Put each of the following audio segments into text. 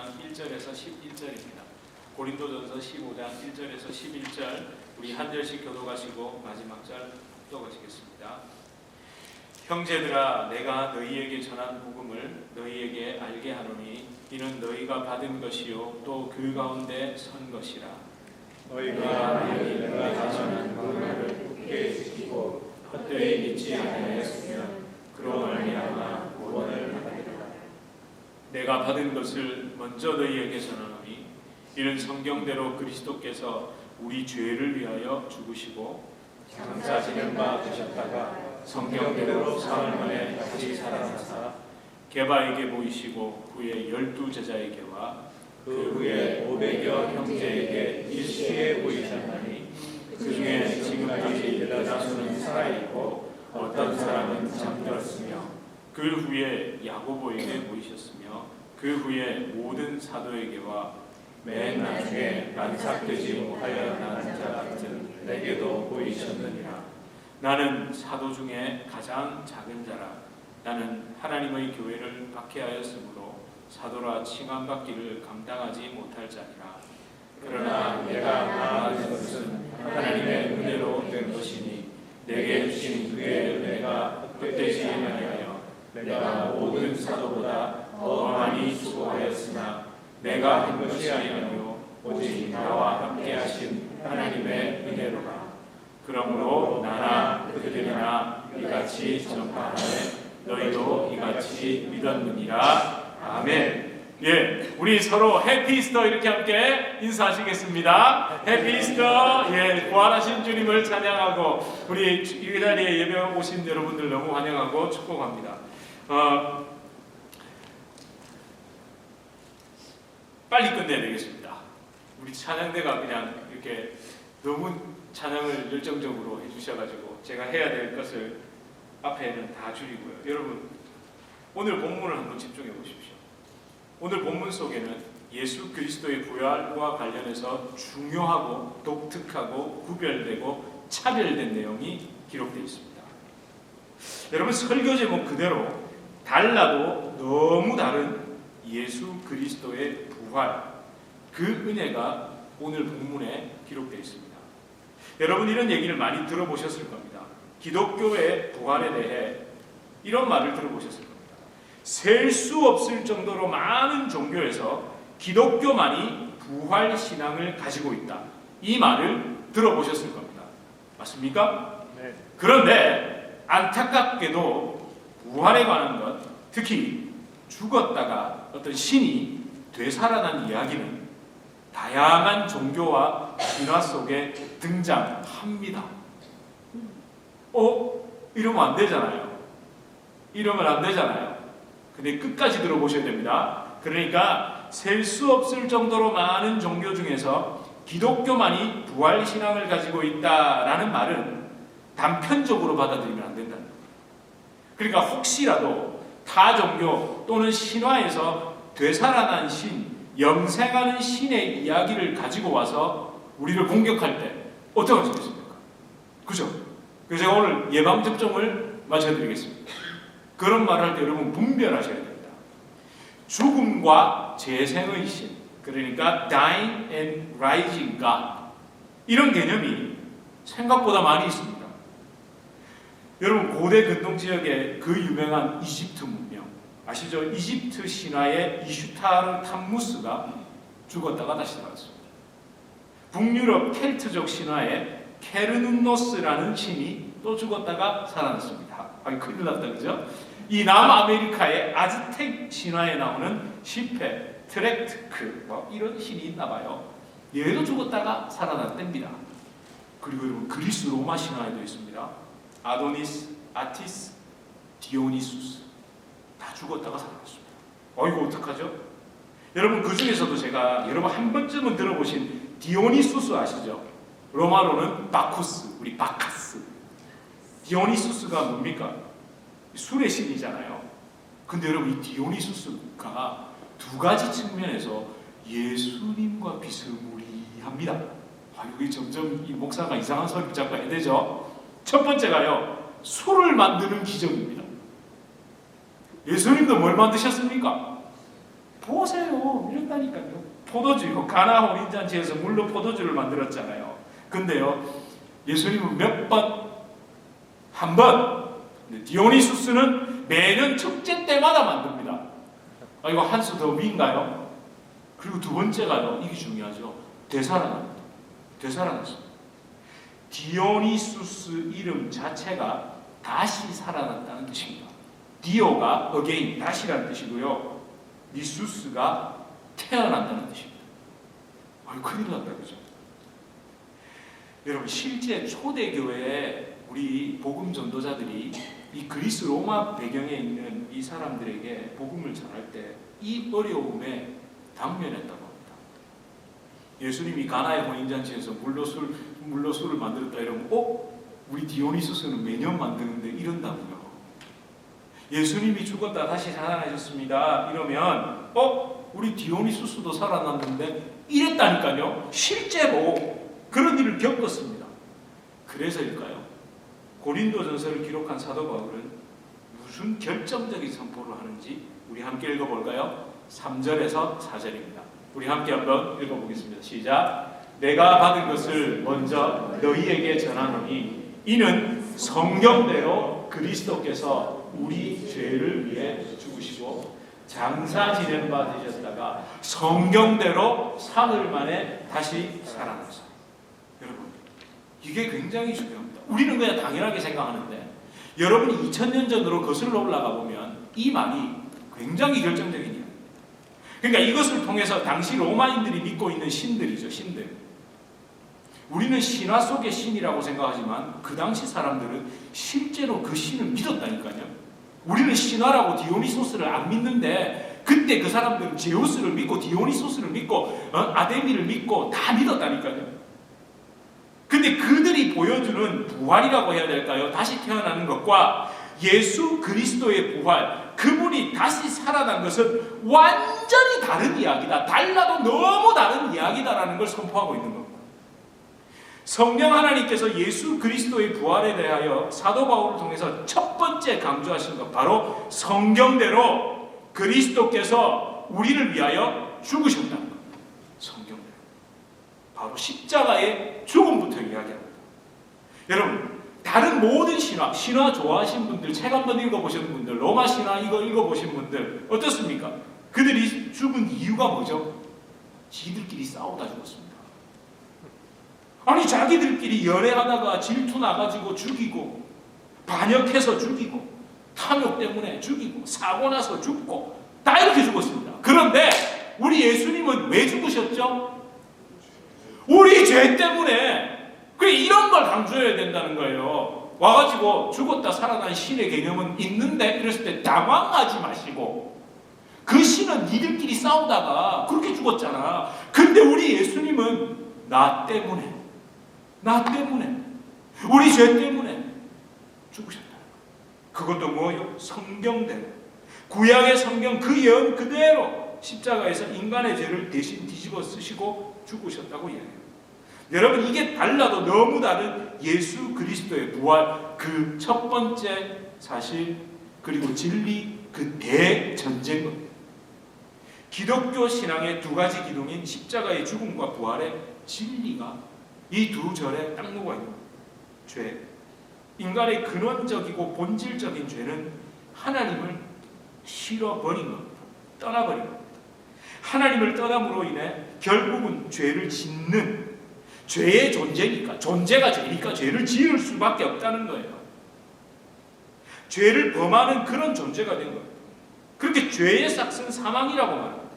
1절에서 11절입니다. 고린도전서 15장 1절에서 11절 우리 한 절씩 교독하시고 마지막 절 읽어보시겠습니다. 형제들아, 내가 너희에게 전한 복음을 너희에게 알게 하노니 이는 너희가 받은 것이요 또 그 가운데 선 것이라. 너희가 만일 내가 전한 복음을 굳게 지키고 헛되이 믿지 아니하였으면 그로 말미암아 구원을 받으리라. 내가 받은 것을 먼저 너희에게 전하노니 이는 성경대로 그리스도께서 우리 죄를 위하여 죽으시고 장사 지는 바 되셨다가 성경대로 사흘 만에 다시 살아나사 게바에게 보이시고 후에 12제자에게와 그 후에 500여 형제에게 일시에 보이셨나니 그 중에 지금까지 대다수는 살아있고 어떤 사람은 잠들었으며 그 후에 야고보에게 보이셨으며 그 후에 모든 사도에게와 맨 나중에 난삭되지 못하여 난 자 같은 내게도 보이셨느니라. 나는 사도 중에 가장 작은 자라. 나는 하나님의 교회를 박해하였으므로 사도라 칭함받기를 감당하지 못할 자니라. 그러나 내가 나아가는 것은 하나님의 은혜로 된 것이니 내게 주신 그의 은혜가 헛되지 아니하여 내가 모든 사도보다 더 많이 수고하였으나 내가 한 것이 아니요 오직 나와 함께 하신 하나님의 은혜로라. 그러므로 나나 그들이나 이같이 전파하되 너희도 이같이 믿었느니라. 아멘. 예, 우리 서로 해피 이스터 이렇게 함께 인사하시겠습니다. 해피 이스터. 예, 부활하신 주님을 찬양하고 우리 이 자리에 예배 오신 여러분들 너무 환영하고 축복합니다. 빨리 끝내야 되겠습니다. 우리 찬양대가 그냥 이렇게 너무 찬양을 열정적으로 해주셔가지고 제가 해야 될 것을 앞에는 다 줄이고요. 여러분, 오늘 본문을 한번 집중해 보십시오. 오늘 본문 속에는 예수 그리스도의 부활과 관련해서 중요하고 독특하고 구별되고 차별된 내용이 기록되어 있습니다. 여러분, 설교 제목 그대로 달라도 너무 다른 예수 그리스도의 부활, 그 은혜가 오늘 본문에 기록되어 있습니다. 여러분, 이런 얘기를 많이 들어보셨을 겁니다. 기독교의 부활에 대해 이런 말을 들어보셨을 겁니다. 셀 수 없을 정도로 많은 종교에서 기독교만이 부활 신앙을 가지고 있다. 이 말을 들어보셨을 겁니다. 맞습니까? 네. 그런데 안타깝게도 부활에 관한 것, 특히 죽었다가 어떤 신이 되살아난 이야기는 다양한 종교와 신화 속에 등장합니다. 이러면 안 되잖아요. 이러면 안 되잖아요. 근데 끝까지 들어보셔야 됩니다. 그러니까 셀 수 없을 정도로 많은 종교 중에서 기독교만이 부활 신앙을 가지고 있다라는 말은 단편적으로 받아들이면 안 된다는 거예요. 그러니까 혹시라도 타 종교 또는 신화에서 되살아난 신, 영생하는 신의 이야기를 가지고 와서 우리를 공격할 때 어떻게 하시겠습니까? 그죠? 그래서 제가 오늘 예방접종을 마쳐드리겠습니다. 그런 말을 할 때 여러분 분별하셔야 됩니다. 죽음과 재생의 신, 그러니까 dying and rising God, 이런 개념이 생각보다 많이 있습니다. 여러분, 고대 근동지역의 그 유명한 이집트 문명 아시죠? 이집트 신화의 이슈타르 탐무스가 죽었다가 다시 살아났습니다. 북유럽 켈트족 신화의 케르눈노스라는 신이 또 죽었다가 살아났습니다. 큰일 났다, 그죠? 이 남아메리카의 아즈텍 신화에 나오는 시페, 트렉트크, 이런 신이 있나 봐요. 얘도 죽었다가 살아났답니다. 그리고 여러분, 그리스 로마 신화에도 있습니다. 아도니스, 아티스, 디오니수스, 다 죽었다가 살아났습니다. 이거 어떡하죠? 여러분, 그 중에서도 제가 여러분 한 번쯤은 들어보신 디오니수스 아시죠? 로마로는 바쿠스, 우리 바카스. 디오니수스가 뭡니까? 술의 신이잖아요. 근데 여러분, 이 디오니수스가 두 가지 측면에서 예수님과 비스무리합니다. 여기 점점 이 목사가 이상한 소리 자꾸 해야 되죠? 첫 번째가요, 술을 만드는 기적입니다. 예수님도 뭘 만드셨습니까? 보세요. 이랬다니까요. 포도주요. 가나 혼인잔치에서 물로 포도주를 만들었잖아요. 근데요, 예수님은 몇 번? 한 번. 디오니수스는 매년 축제 때마다 만듭니다. 이거 한 수 더 위인가요? 그리고 두 번째가요, 이게 중요하죠. 되살아납니다. 되살아났습니다. 디오니수스 이름 자체가 다시 살아났다는 뜻입니다. 디오가 again, 다시라는 뜻이고요. 니수스가 태어난다는 뜻입니다. 큰일 났다, 그죠? 여러분, 실제 초대교회에 우리 복음 전도자들이 이 그리스 로마 배경에 있는 이 사람들에게 복음을 전할 때 이 어려움에 당면했다고 합니다. 예수님이 가나의 혼인잔치에서 물로 술을 만들었다 이러면 우리 디오니소스는 매년 만드는데 이런다고요. 예수님이 죽었다 다시 살아나셨습니다 이러면 우리 디오니소스도 살아났는데 이랬다니까요. 실제로 그런 일을 겪었습니다. 그래서일까요? 고린도전서를 기록한 사도 바울은 무슨 결정적인 선포를 하는지 우리 함께 읽어볼까요? 3절에서 4절입니다. 우리 함께 한번 읽어보겠습니다. 시작. 내가 받은 것을 먼저 너희에게 전하노니 이는 성경대로 그리스도께서 우리 죄를 위해 죽으시고 장사 지낸 바 되셨다가 성경대로 사흘 만에 다시 살아나서. 여러분, 이게 굉장히 중요합니다. 우리는 그냥 당연하게 생각하는데 여러분이 2000년 전으로 거슬러 올라가 보면 이 말이 굉장히 결정적인 이야기입니다. 그러니까 이것을 통해서 당시 로마인들이 믿고 있는 신들이죠. 신들. 우리는 신화 속의 신이라고 생각하지만 그 당시 사람들은 실제로 그 신을 믿었다니까요. 우리는 신화라고 디오니소스를 안 믿는데 그때 그 사람들은 제우스를 믿고 디오니소스를 믿고 아데미를 믿고 다 믿었다니까요. 근데 그들이 보여주는 부활이라고 해야 될까요? 다시 태어나는 것과 예수 그리스도의 부활, 그분이 다시 살아난 것은 완전히 다른 이야기다. 달라도 너무 다른 이야기다라는 걸 선포하고 있는 겁니다. 성령 하나님께서 예수 그리스도의 부활에 대하여 사도 바울을 통해서 첫 번째 강조하신 것, 바로 성경대로 그리스도께서 우리를 위하여 죽으셨다는 겁니다. 성경대로. 바로 십자가의 죽음부터 이야기합니다. 여러분, 다른 모든 신화 좋아하신 분들, 책 한번 읽어보신 분들, 로마 신화 이거 읽어보신 분들 어떻습니까? 그들이 죽은 이유가 뭐죠? 지들끼리 싸우다 죽었습니다. 아니, 자기들끼리 연애하다가 질투 나가지고 죽이고, 반역해서 죽이고, 탐욕 때문에 죽이고, 사고 나서 죽고, 다 이렇게 죽었습니다. 그런데 우리 예수님은 왜 죽으셨죠? 우리 죄 때문에. 그래, 이런 걸 강조해야 된다는 거예요. 와가지고 죽었다 살아난 신의 개념은 있는데 이랬을 때 당황하지 마시고, 그 신은 니들끼리 싸우다가 그렇게 죽었잖아. 근데 우리 예수님은 나 때문에, 우리 죄 때문에 죽으셨다. 그것도 뭐예요? 성경대로. 구약의 성경 그 예언 그대로 십자가에서 인간의 죄를 대신 뒤집어 쓰시고 죽으셨다고 이야기해요. 여러분, 이게 달라도 너무 다른 예수 그리스도의 부활, 그 첫 번째 사실, 그리고 진리, 그 대전쟁 겁니다. 기독교 신앙의 두 가지 기둥인 십자가의 죽음과 부활의 진리가 이 두 절에 딱 녹아 있는 겁니다. 죄. 인간의 근원적이고 본질적인 죄는 하나님을 싫어버린 겁니다. 떠나버린 겁니다. 하나님을 떠남으로 인해 결국은 죄를 짓는, 죄의 존재니까, 존재가 죄니까 죄를 지을 수밖에 없다는 거예요. 죄를 범하는 그런 존재가 된 거예요. 그렇게 죄의 삭은 사망이라고 말합니다.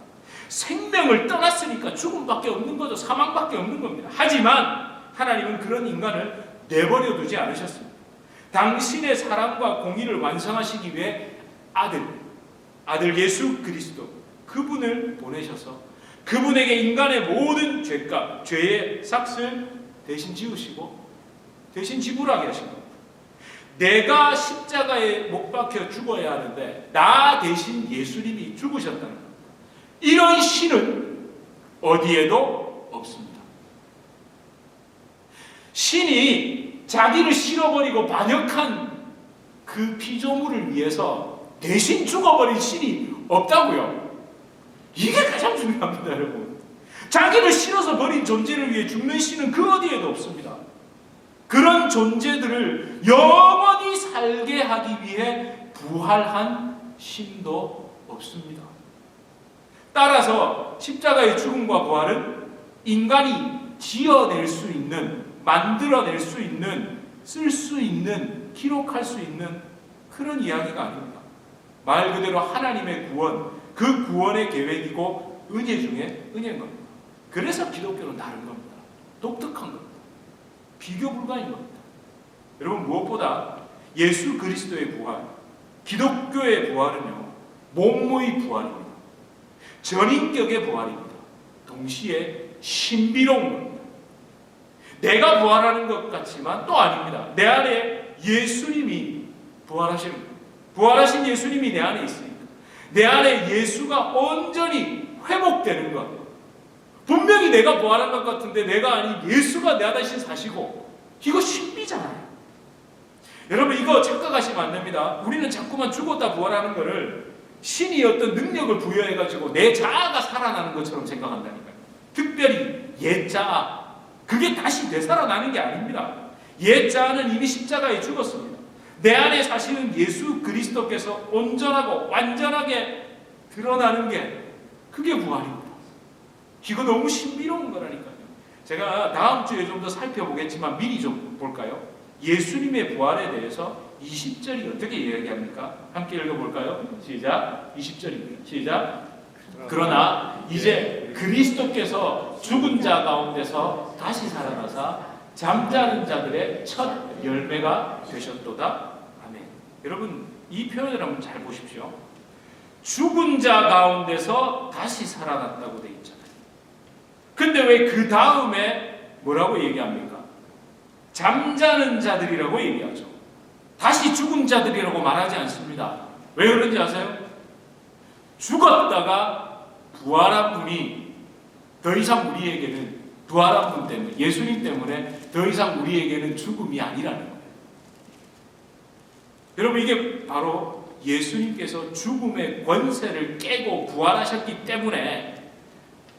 생명을 떠났으니까 죽음밖에 없는 거죠. 사망밖에 없는 겁니다. 하지만 하나님은 그런 인간을 내버려 두지 않으셨습니다. 당신의 사랑과 공의를 완성하시기 위해 아들 예수 그리스도, 그분을 보내셔서 그분에게 인간의 모든 죄값, 죄의 삭을 대신 지우시고 대신 지불하게 하신 겁니다. 내가 십자가에 못 박혀 죽어야 하는데 나 대신 예수님이 죽으셨다는 겁니다. 이런 신은 어디에도 없습니다. 신이 자기를 실어버리고 반역한 그 피조물을 위해서 대신 죽어버린 신이 없다고요. 이게 가장 중요합니다, 여러분. 자기를 싫어서 버린 존재를 위해 죽는 신은 그 어디에도 없습니다. 그런 존재들을 영원히 살게 하기 위해 부활한 신도 없습니다. 따라서 십자가의 죽음과 부활은 인간이 지어낼 수 있는, 만들어낼 수 있는, 쓸 수 있는, 기록할 수 있는 그런 이야기가 아닙니다. 말 그대로 하나님의 구원, 그 구원의 계획이고 은혜 중에 은혜인 겁니다. 그래서 기독교는 다른 겁니다. 독특한 겁니다. 비교 불가인 겁니다. 여러분, 무엇보다 예수 그리스도의 부활, 기독교의 부활은요, 몸무의 부활입니다. 전인격의 부활입니다. 동시에 신비로운 겁니다. 내가 부활하는 것 같지만 또 아닙니다. 내 안에 예수님이 부활하십니다. 부활하신 예수님이 내 안에 있으니까 내 안에 예수가 온전히 회복되는 것. 분명히 내가 부활한 것 같은데 내가 아닌 예수가 내 안에 사시고, 이거 신비잖아요. 여러분, 이거 착각하시면 안 됩니다. 우리는 자꾸만 죽었다 부활하는 것을 신이 어떤 능력을 부여해가지고 내 자아가 살아나는 것처럼 생각한다니까요. 특별히 옛 자아, 그게 다시 되살아나는 게 아닙니다. 옛 자아는 이미 십자가에 죽었습니다. 내 안에 사시는 예수 그리스도께서 온전하고 완전하게 드러나는 게, 그게 부활입니다. 이거 너무 신비로운 거라니까요. 제가 다음 주에 좀 더 살펴보겠지만 미리 좀 볼까요? 예수님의 부활에 대해서 20절이 어떻게 이야기합니까? 함께 읽어볼까요? 시작. 20절입니다. 시작. 그러나 이제 그리스도께서 죽은 자 가운데서 다시 살아나사 잠자는 자들의 첫 열매가 되셨도다. 아멘. 여러분, 이 표현을 한번 잘 보십시오. 죽은 자 가운데서 다시 살아났다고 되어 있잖아요. 근데 왜 그 다음에 뭐라고 얘기합니까? 잠자는 자들이라고 얘기하죠. 다시 죽은 자들이라고 말하지 않습니다. 왜 그런지 아세요? 죽었다가 부활한 분이 더 이상 우리에게는, 부활한 분 때문에, 예수님 때문에 더 이상 우리에게는 죽음이 아니라는 거예요. 여러분, 이게 바로 예수님께서 죽음의 권세를 깨고 부활하셨기 때문에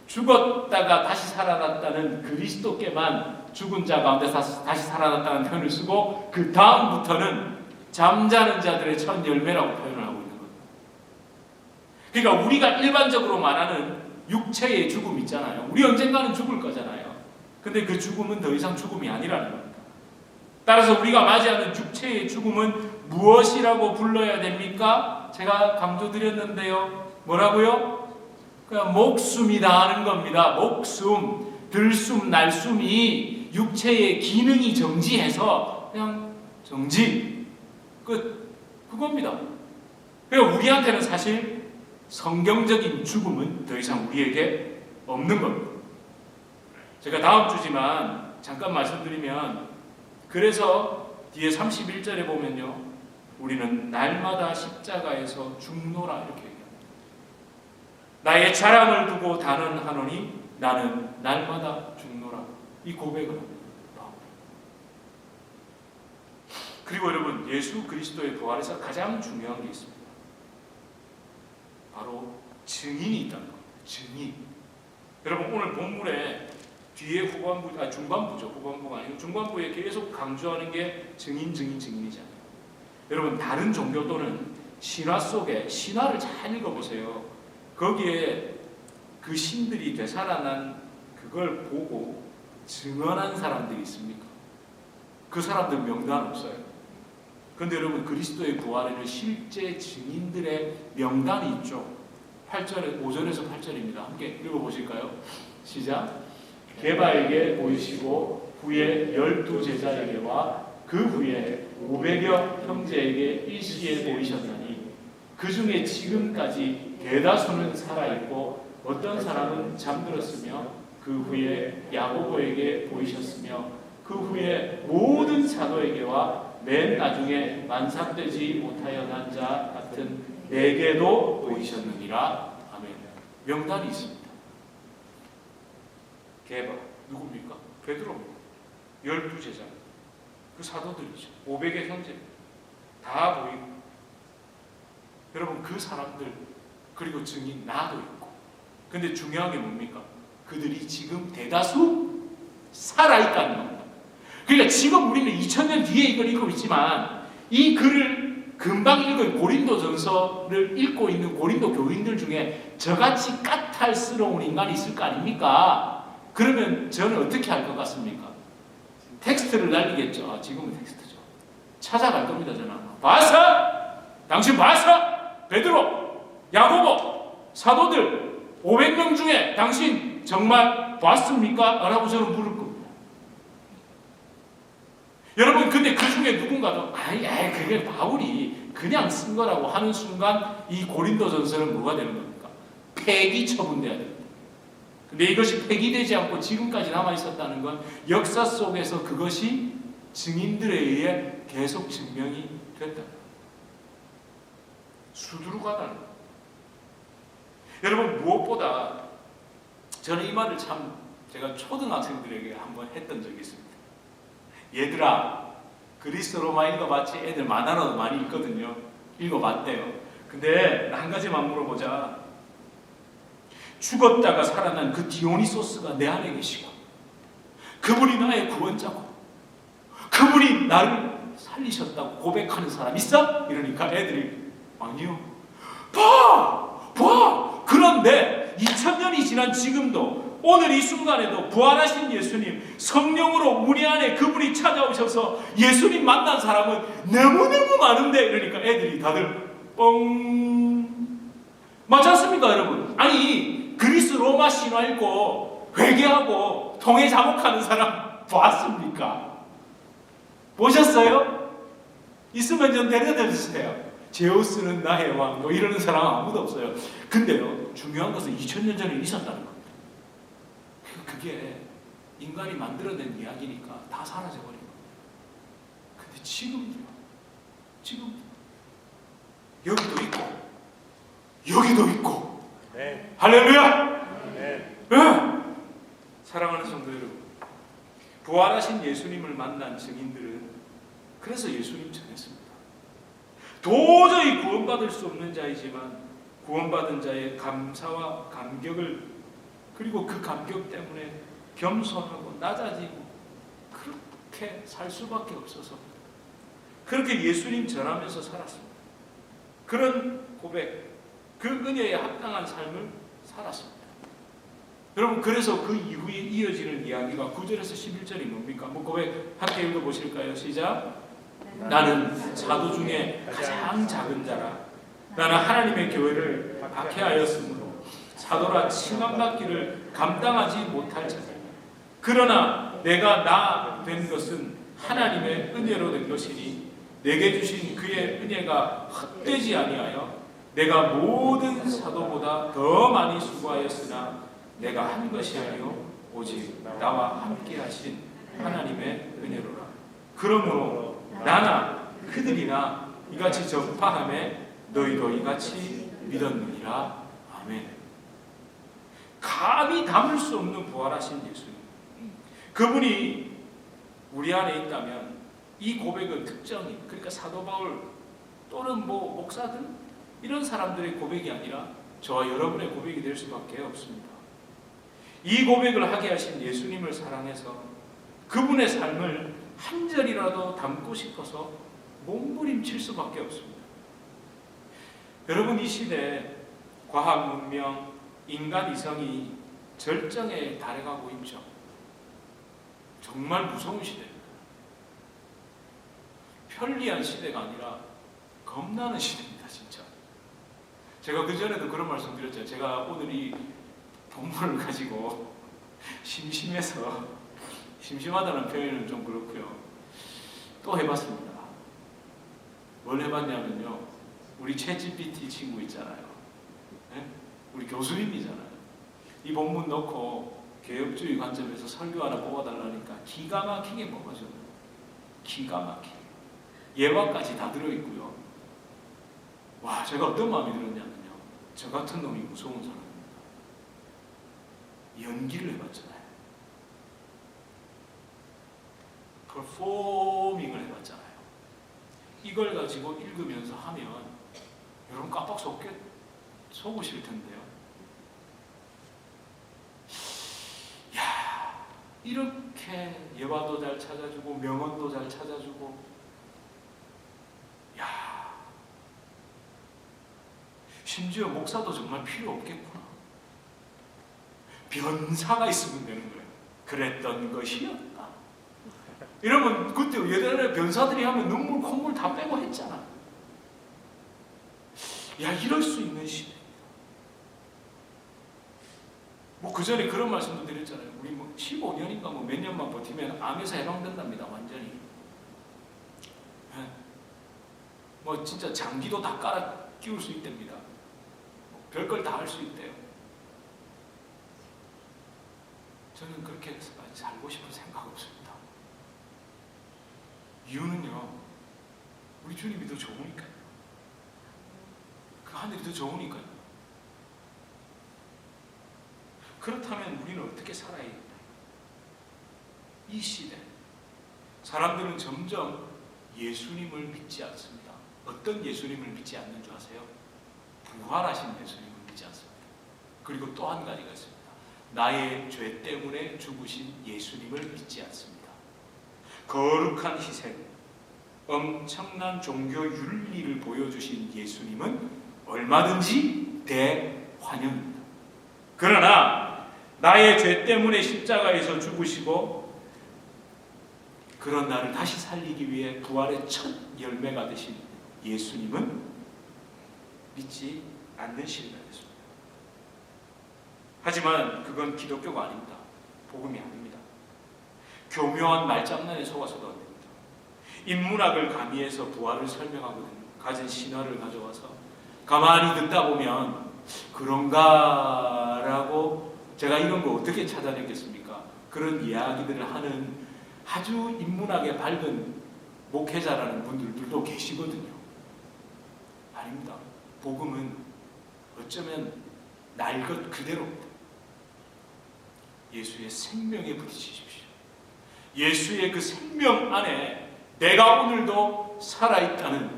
죽었다가 다시 살아났다는 그리스도께만 죽은 자 가운데 다시 살아났다는 표현을 쓰고, 그 다음부터는 잠자는 자들의 첫 열매라고 표현을 하고 있는 겁니다. 그러니까 우리가 일반적으로 말하는 육체의 죽음 있잖아요. 우리 언젠가는 죽을 거잖아요. 근데 그 죽음은 더 이상 죽음이 아니라는 겁니다. 따라서 우리가 맞이하는 육체의 죽음은 무엇이라고 불러야 됩니까? 제가 강조드렸는데요. 뭐라고요? 그냥 목숨이 다하는 겁니다. 목숨, 들숨, 날숨이 육체의 기능이 정지해서 그냥 정지, 끝, 그겁니다. 그러니까 우리한테는 사실 성경적인 죽음은 더 이상 우리에게 없는 겁니다. 제가 다음 주지만 잠깐 말씀드리면, 그래서 뒤에 31절에 보면요, 우리는 날마다 십자가에서 죽노라 이렇게 얘기합니다. 나의 자랑을 두고 단언하노니 나는 날마다 죽노라, 이 고백을 합니다. 그리고 여러분, 예수 그리스도의 부활에서 가장 중요한 게 있습니다. 바로 증인이 있다는 겁니다. 증인. 여러분, 오늘 본문에 뒤에 중반부죠. 후반부가 아니고 중반부에 계속 강조하는 게 증인이잖아요. 여러분, 다른 종교도는 신화 속에, 신화를 잘 읽어보세요. 거기에 그 신들이 되살아난 그걸 보고 증언한 사람들이 있습니까? 그 사람들 명단 없어요. 그런데 여러분, 그리스도의 부활에는 실제 증인들의 명단이 있죠. 8절에, 5절에서 8절입니다. 함께 읽어보실까요? 시작. 게바에게 보이시고 후에 12제자에게와 그 후에 500여 형제에게 일시에 보이셨나니 그 중에 지금까지 대다수는 살아있고 어떤 사람은 잠들었으며 그 후에 야고보에게 보이셨으며 그 후에 모든 사도에게와 맨 나중에 만삭되지 못하여 난 자 같은 내게도 보이셨느니라. 아멘. 명단이 있습니다. 게바 누굽니까? 베드로입니다. 12제자, 그 사도들이죠. 500의 형제 다 보이고, 여러분, 그 사람들, 그리고 증인 나도 있고, 근데 중요한 게 뭡니까? 그들이 지금 대다수 살아있다는 겁니다. 그러니까 지금 우리는 2000년 뒤에 이걸 읽고 있지만 이 글을 금방 읽은 고린도전서를 읽고 있는 고린도 교인들 중에 저같이 까탈스러운 인간이 있을 거 아닙니까? 그러면 저는 어떻게 할 것 같습니까? 텍스트를 날리겠죠. 지금은 텍스트죠. 찾아갈 겁니다. 저는. 봤어? 당신 봤어? 베드로, 야고보, 사도들 500명 중에 당신 정말 봤습니까? 라고 저는 물을 겁니다. 여러분, 근데 그 중에 누군가도 그게 바울이 그냥 쓴 거라고 하는 순간 이 고린도전서는 뭐가 되는 겁니까? 폐기 처분돼야 됩니다. 근데 이것이 폐기되지 않고 지금까지 남아 있었다는 건 역사 속에서 그것이 증인들에 의해 계속 증명이 됐다. 수두룩하다는 거. 여러분, 무엇보다 저는 이 말을 참 제가 초등학생들에게 한번 했던 적이 있습니다. 얘들아, 그리스 로마 읽어봤지? 애들 만화로도 많이 읽거든요. 읽어봤대요. 근데 한 가지만 물어보자. 죽었다가 살아난 그 디오니소스가 내 안에 계시고 그분이 나의 구원자고 그분이 나를 살리셨다고 고백하는 사람 있어? 이러니까 애들이 아니요. 봐! 그런데 2000년이 지난 지금도 오늘 이 순간에도 부활하신 예수님, 성령으로 우리 안에 그분이 찾아오셔서 예수님 만난 사람은 너무너무 많은데 이러니까 애들이 다들 뻥. 맞지 않습니까, 여러분? 아니, 그리스 로마 신화 읽고 회개하고 통해 자복하는 사람 봤습니까? 보셨어요? 있으면 좀 데려다 주세요. 제우스는 나의 왕, 뭐 이러는 사람 아무도 없어요. 근데요, 중요한 것은 2000년 전에 있었다는 겁니다. 그게 인간이 만들어낸 이야기니까 다 사라져버린 겁니다. 근데 지금도 여기도 있고 네. 할렐루야! 네. 사랑하는 성도 여러분, 부활하신 예수님을 만난 증인들은 그래서 예수님 전했습니다. 도저히 구원받을 수 없는 자이지만 구원받은 자의 감사와 감격을, 그리고 그 감격 때문에 겸손하고 낮아지고 그렇게 살 수밖에 없어서 그렇게 예수님 전하면서 살았습니다. 그런 고백, 그 은혜에 합당한 삶을 살았습니다. 여러분, 그래서 그 이후에 이어지는 이야기가 9절에서 11절이 뭡니까? 한번 고백 함께 읽어보실까요? 시작. 나는 사도 중에 가장 작은 자라. 나는 하나님의 교회를 박해하였으므로 사도라 칭함받기를 감당하지 못할 자다. 그러나 내가 나 된 것은 하나님의 은혜로 된 것이니 내게 주신 그의 은혜가 헛되지 아니하여 내가 모든 사도보다 더 많이 수고하였으나 내가 한 것이 아니요 오직 나와 함께 하신 하나님의 은혜로라. 그러므로 나나 그들이나 이같이 전파함에 너희도 이같이 믿었느니라. 아멘. 감히 담을 수 없는 부활하신 예수님, 그분이 우리 안에 있다면 이 고백은 특정인, 그러니까 사도 바울 또는 목사들 이런 사람들의 고백이 아니라 저와 여러분의 고백이 될 수밖에 없습니다. 이 고백을 하게 하신 예수님을 사랑해서 그분의 삶을 한 절이라도 담고 싶어서 몸부림칠 수밖에 없습니다. 여러분, 이 시대에 과학 문명, 인간 이성이 절정에 달해가고 있죠. 정말 무서운 시대입니다. 편리한 시대가 아니라 겁나는 시대입니다, 진짜. 제가 그전에도 그런 말씀 드렸죠. 제가 오늘 이 본문을 가지고 심심해서, 심심하다는 표현은 좀 그렇고요. 또 해봤습니다. 뭘 해봤냐면요, 우리 챗GPT 친구 있잖아요. 네? 우리 교수님이잖아요. 이 본문 넣고 개혁주의 관점에서 설교 하나 뽑아달라니까 기가 막히게 뽑아줘요. 기가 막히게. 예화까지 다 들어있고요. 와, 제가 어떤 마음이 들었냐면요, 저 같은 놈이 무서운 사람입니다. 연기를 해봤잖아요. 퍼포밍을 해봤잖아요. 이걸 가지고 읽으면서 하면 여러분 깜빡 속으실 텐데요. 이렇게 예화도 잘 찾아주고 명언도 잘 찾아주고, 야, 심지어 목사도 정말 필요 없겠구나. 변사가 있으면 되는 거예요. 그랬던 것이었다. 이러면 그때 예전에 변사들이 하면 눈물 콧물 다 빼고 했잖아. 야, 이럴 수 있는 시대. 뭐 그 전에 그런 말씀도 드렸잖아요. 우리 뭐 15년인가 뭐 몇 년만 버티면 암에서 해방된답니다. 완전히. 네. 뭐 진짜 장기도 다 깔아 끼울 수 있답니다. 뭐 별걸 다 할 수 있대요. 저는 그렇게 살고 싶은 생각 없습니다. 이유는요, 우리 주님이 더 좋으니까요. 그 하늘이 더 좋으니까요. 그렇다면 우리는 어떻게 살아야 합니까? 이 시대 사람들은 점점 예수님을 믿지 않습니다. 어떤 예수님을 믿지 않는 줄 아세요? 부활하신 예수님을 믿지 않습니다. 그리고 또 한 가지가 있습니다. 나의 죄 때문에 죽으신 예수님을 믿지 않습니다. 거룩한 희생, 엄청난 종교 윤리를 보여주신 예수님은 얼마든지 대환영입니다. 그러나 나의 죄 때문에 십자가에서 죽으시고 그런 나를 다시 살리기 위해 부활의 첫 열매가 되신 예수님은 믿지 않는 시대가 됐습니다. 하지만 그건 기독교가 아닙니다. 복음이 아닙니다. 교묘한 말장난에 속아서도 안 됩니다. 인문학을 가미해서 부활을 설명하거든요. 가진 신화를 가져와서 가만히 듣다 보면 그런가라고 제가 이런 거 어떻게 찾아냈겠습니까? 그런 이야기들을 하는 아주 인문학에 밝은 목회자라는 분들도 계시거든요. 아닙니다. 복음은 어쩌면 날 것 그대로입니다. 예수의 생명에 부딪히십시오. 예수의 그 생명 안에 내가 오늘도 살아있다는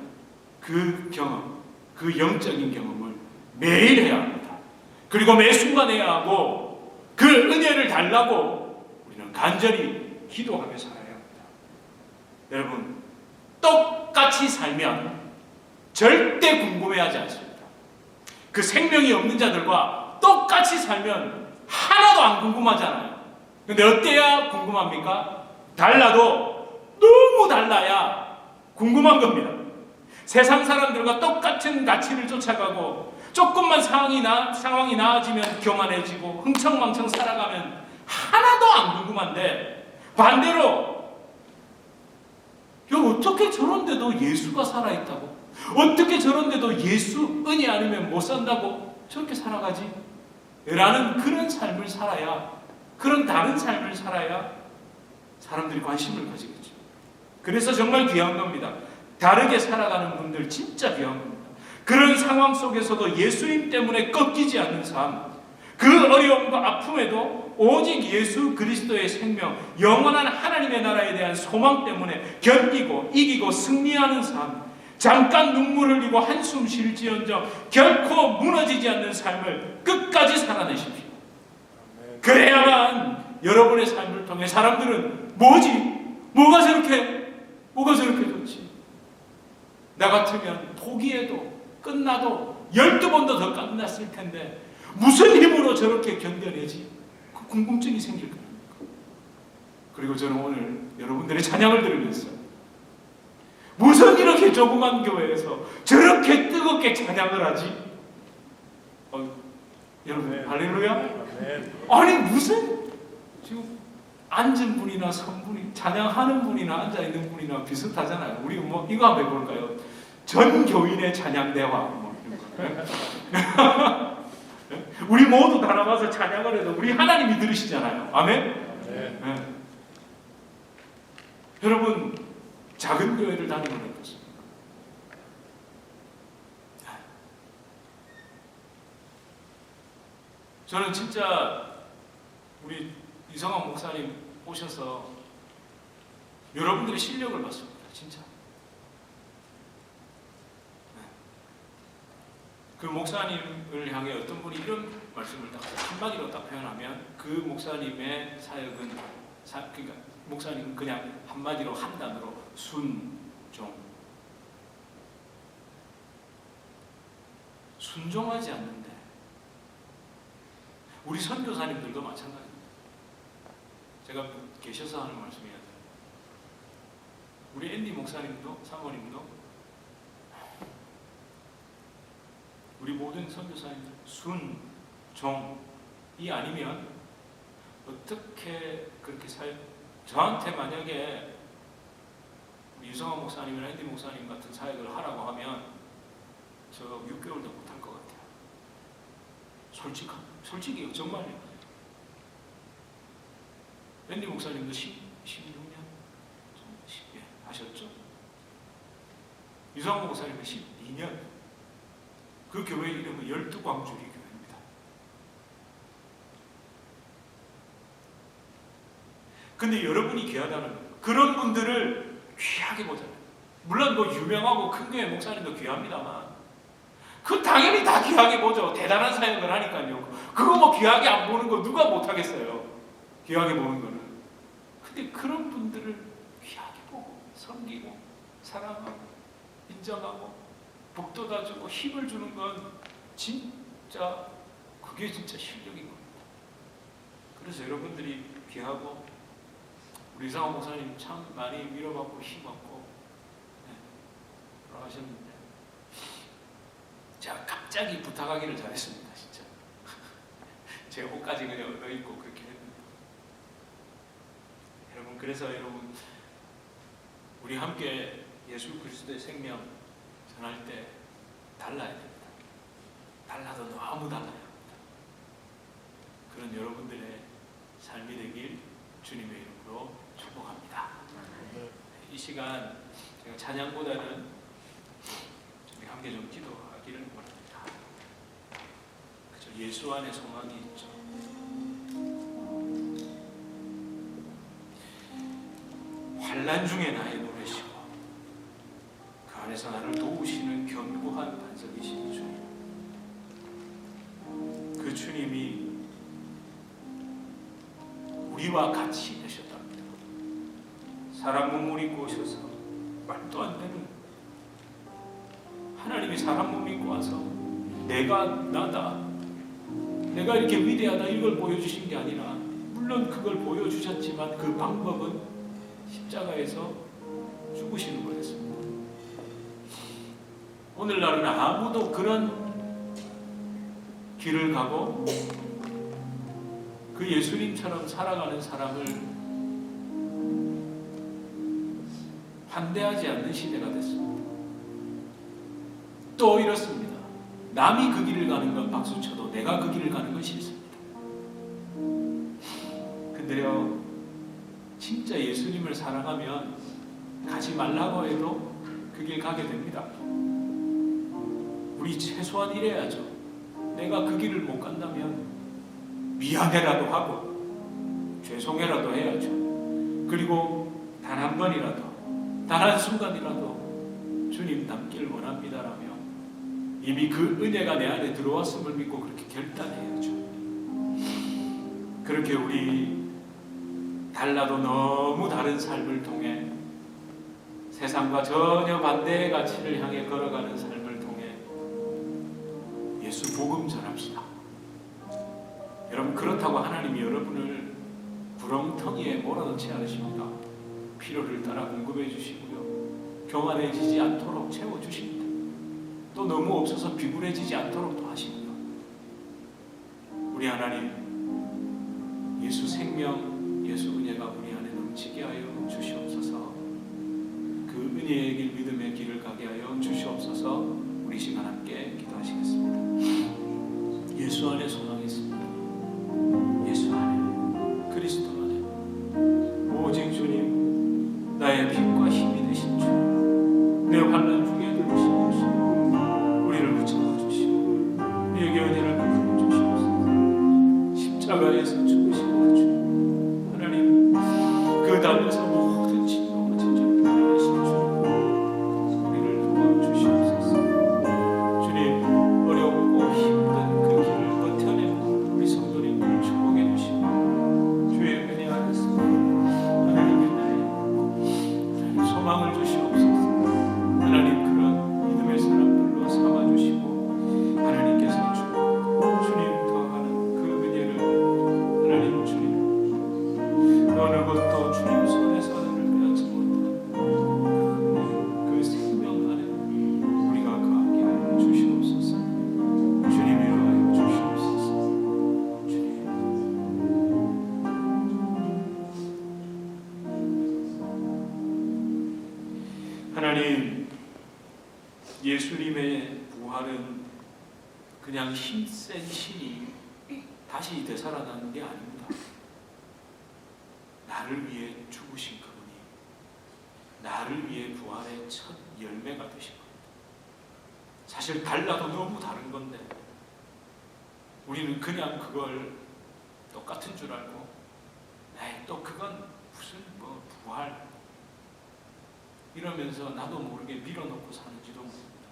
그 경험, 그 영적인 경험을 매일 해야 합니다. 그리고 매 순간 해야 하고 그 은혜를 달라고 우리는 간절히 기도하며 살아야 합니다. 여러분, 똑같이 살면 절대 궁금해하지 않습니다. 그 생명이 없는 자들과 똑같이 살면 하나도 안 궁금하잖아요. 근데 어때야 궁금합니까? 달라도 너무 달라야 궁금한 겁니다. 세상 사람들과 똑같은 가치를 쫓아가고 조금만 상황이 나아지면 교만해지고 흥청망청 살아가면 하나도 안 궁금한데, 반대로 야, 어떻게 저런데도 예수가 살아있다고? 어떻게 저런데도 예수 은혜 아니면 못 산다고 저렇게 살아가지? 라는 그런 삶을 살아야, 그런 다른 삶을 살아야 사람들이 관심을 가지겠죠. 그래서 정말 귀한 겁니다. 다르게 살아가는 분들 진짜 귀한 겁니다. 그런 상황 속에서도 예수님 때문에 꺾이지 않는 삶, 그 어려움과 아픔에도 오직 예수 그리스도의 생명, 영원한 하나님의 나라에 대한 소망 때문에 견디고 이기고 승리하는 삶, 잠깐 눈물 흘리고 한숨 쉴지언정 결코 무너지지 않는 삶을 끝까지 살아내십시오. 그래야만 여러분의 삶을 통해 사람들은 뭐가 저렇게 좋지? 나 같으면 포기해도 끝나도 12번도 더 끝났을 텐데 무슨 힘으로 저렇게 견뎌내지? 그 궁금증이 생길 겁니다. 그리고 저는 오늘 여러분들의 찬양을 들으면서 무슨 이렇게 조그만 교회에서 저렇게 뜨겁게 찬양을 하지? 여러분, 할렐루야? 아니 무슨 지금 앉은 분이나 선 분이, 찬양하는 분이나 앉아있는 분이나 비슷하잖아요. 우리 뭐 이거 한번 해볼까요? 전 교인의 찬양 대화 뭐 이런 거. 우리 모두 다 나가서 찬양을 해도 우리 하나님이 들으시잖아요. 아멘? 네. 여러분, 작은 교회를 다니면 어떻습니까? 저는 진짜 우리 이성환 목사님 오셔서 여러분들의 실력을 봤습니다. 진짜. 그 목사님을 향해 어떤 분이 이런 말씀을 딱 한마디로 딱 표현하면 그 목사님의 사역은 그러니까 목사님은 그냥 한마디로 한 단어로 순종. 순종하지 않는데 우리 선교사님들도 마찬가지입니다. 제가 계셔서 하는 말씀이에요. 우리 앤디 목사님도 사모님도 우리 모든 선교사님들 순종이 아니면 어떻게 그렇게 저한테 만약에 유성환 목사님이나 앤디 목사님 같은 사역을 하라고 하면 저 6개월도 못할 것 같아요. 솔직히 정말요. 앤디 목사님도 16년 하셨죠? 유성환 목사님은 12년. 그 교회 이름은 12광주리 교회입니다. 근데 여러분이 귀하다는 거예요. 그런 분들을 귀하게 보잖아요. 물론 뭐 유명하고 큰 교회 목사님도 귀합니다만 그 당연히 다 귀하게 보죠. 대단한 사역을 하니까요. 그거 뭐 귀하게 안 보는 거 누가 못하겠어요. 귀하게 보는 거는. 근데 그런 분들을 귀하게 보고 섬기고 사랑하고 인정하고 복돋아 주고 힘을 주는 건 진짜 그게 진짜 실력인 겁니다. 그래서 여러분들이 귀하고 우리 이상호 목사님 참 많이 위로받고 힘받고 돌아가셨는데 제가 갑자기 부탁하기를 잘했습니다. 진짜 제 옷까지 그냥 얻어입고 그렇게 했는데 여러분, 그래서 여러분 우리 함께 예수 그리스도의 생명 전할 때 달라야 됩니다. 달라도 너무 달라야 합니다. 그런 여러분들의 삶이 되길 주님의 이름으로 축복합니다. 이 시간 제가 찬양보다는 우리 함께 좀 기도하기를 원합니다. 그죠? 예수 안에 소망이 있죠. 환난 중에 나의 노래시고 그 안에서 나를 도우시는 견고한 반석이신 주님. 그 주님이 우리와 같이 되셨답니다. 사람 몸을 입고 오셔서 말도 안 되는 하나님이 사람 몸 입고 와서 내가 나다, 내가 이렇게 위대하다 이걸 보여주신 게 아니라 물론 그걸 보여주셨지만 그 방법은 십자가에서 죽으시는 거였습니다. 오늘날은 아무도 그런 길을 가고 그 예수님처럼 살아가는 사람을 환대하지 않는 시대가 됐습니다. 또 이렇습니다. 남이 그 길을 가는 건 박수쳐도 내가 그 길을 가는 건 싫습니다. 근데요, 진짜 예수님을 사랑하면 가지 말라고 해도 그 길 가게 됩니다. 우리 최소한 이래야죠. 내가 그 길을 못 간다면 미안해라도 하고 죄송해라도 해야죠. 그리고 단 한 번이라도, 단 한 순간이라도 주님 닮기를 원합니다라며 이미 그 은혜가 내 안에 들어왔음을 믿고 그렇게 결단해야죠. 그렇게 우리 달라도 너무 다른 삶을 통해 세상과 전혀 반대의 가치를 향해 걸어가는 삶을 통해 예수 복음 전합시다. 여러분, 그렇다고 하나님이 여러분을 구렁텅이에 몰아넣지 않으십니다. 필요를 따라 공급해 주시고요, 교만해지지 않도록 채워주십니다. 또 너무 없어서 비굴해지지 않도록 도 하십니다. 우리 하나님, 예수 생명, 예수 은혜가 우리 안에 넘치게 하여 주시옵소서. 그 은혜의 길, 믿음의 길을 가게 하여 주시옵소서. 우리 시간 함께 기도하시겠습니다. 예수 안에 소망이 있습니다. 예수 안에, 그리스도 안에 오직 주님, 나의 빛과 힘이 되신 주, 내 환난 중에 들으시고 우리를 붙잡아 주시고 우리에게 은혜를 베풀어 주시옵소서. 십자가에서 죽으신 그 주, 하나님, 그 땅에서 모든 진노와 진정을 이겨내신 주, 우리를 도와주시옵소서. 주님, 어렵고 힘든 그 길을 버텨내고 우리 성도님들을 축복해 주시고 주의 은혜 안에서 하나님, 예수님의 부활은 그냥 힘센 신이 다시 되살아나는 게 아닙니다. 나를 위해 죽으신 그분이 나를 위해 부활의 첫 열매가 되신 겁니다. 사실 달라도 너무 다른 건데 우리는 그냥 그걸 똑같은 줄 알고 에이, 또 그건 무슨 뭐 부활 이러면서 나도 모르게 밀어넣고 사는지도 모릅니다.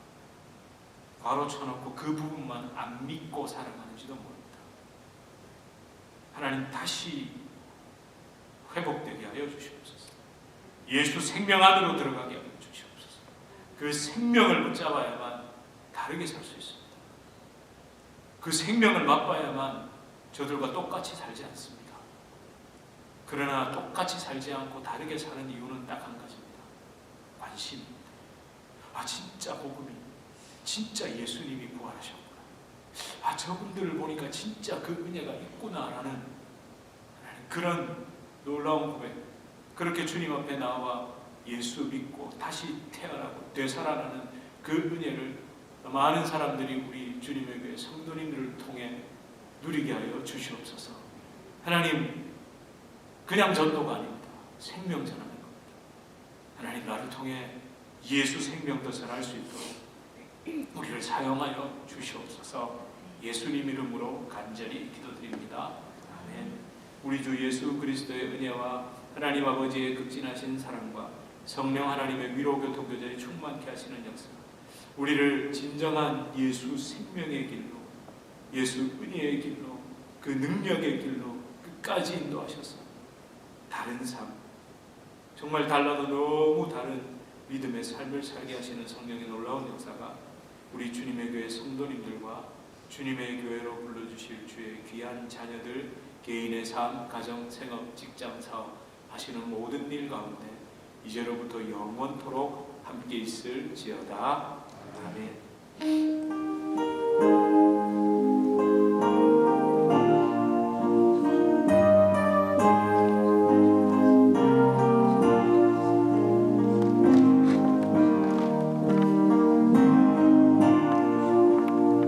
괄호 쳐놓고 그 부분만 안 믿고 살아가는지도 모릅니다. 하나님 다시 회복되게 하여 주시옵소서. 예수 생명 안으로 들어가게 하여 주시옵소서. 그 생명을 붙잡아야만 다르게 살 수 있습니다. 그 생명을 맛봐야만 저들과 똑같이 살지 않습니다. 그러나 똑같이 살지 않고 다르게 사는 이유는 딱 한 가지입니다. 관심입니다. 아, 진짜 복음이, 진짜 예수님이 부활하셨구나. 아, 저분들을 보니까 진짜 그 은혜가 있구나라는 그런 놀라운 고백. 그렇게 주님 앞에 나와 예수 믿고 다시 태어나고 되살아나는 그 은혜를 많은 사람들이 우리 주님의 교회 성도님들을 통해 누리게 하여 주시옵소서. 하나님, 그냥 전도가 아닙니다. 생명 전하는 겁니다. 하나님, 나를 통해 예수 생명도 전할 수 있도록 우리를 사용하여 주시옵소서. 예수님 이름으로 간절히 기도드립니다. 아멘. 우리 주 예수 그리스도의 은혜와 하나님 아버지의 극진하신 사랑과 성령 하나님의 위로 교통 교제에 충만케 하시는 역사, 우리를 진정한 예수 생명의 길로, 예수 은혜의 길로, 그 능력의 길로 끝까지 인도하셔서 다른 삶, 정말 달라도 너무 다른 믿음의 삶을 살게 하시는 성령의 놀라운 역사가 우리 주님의 교회 성도님들과 주님의 교회로 불러주실 주의 귀한 자녀들 개인의 삶, 가정, 생업, 직장, 사업 하시는 모든 일 가운데 이제로부터 영원토록 함께 있을지어다. 아멘.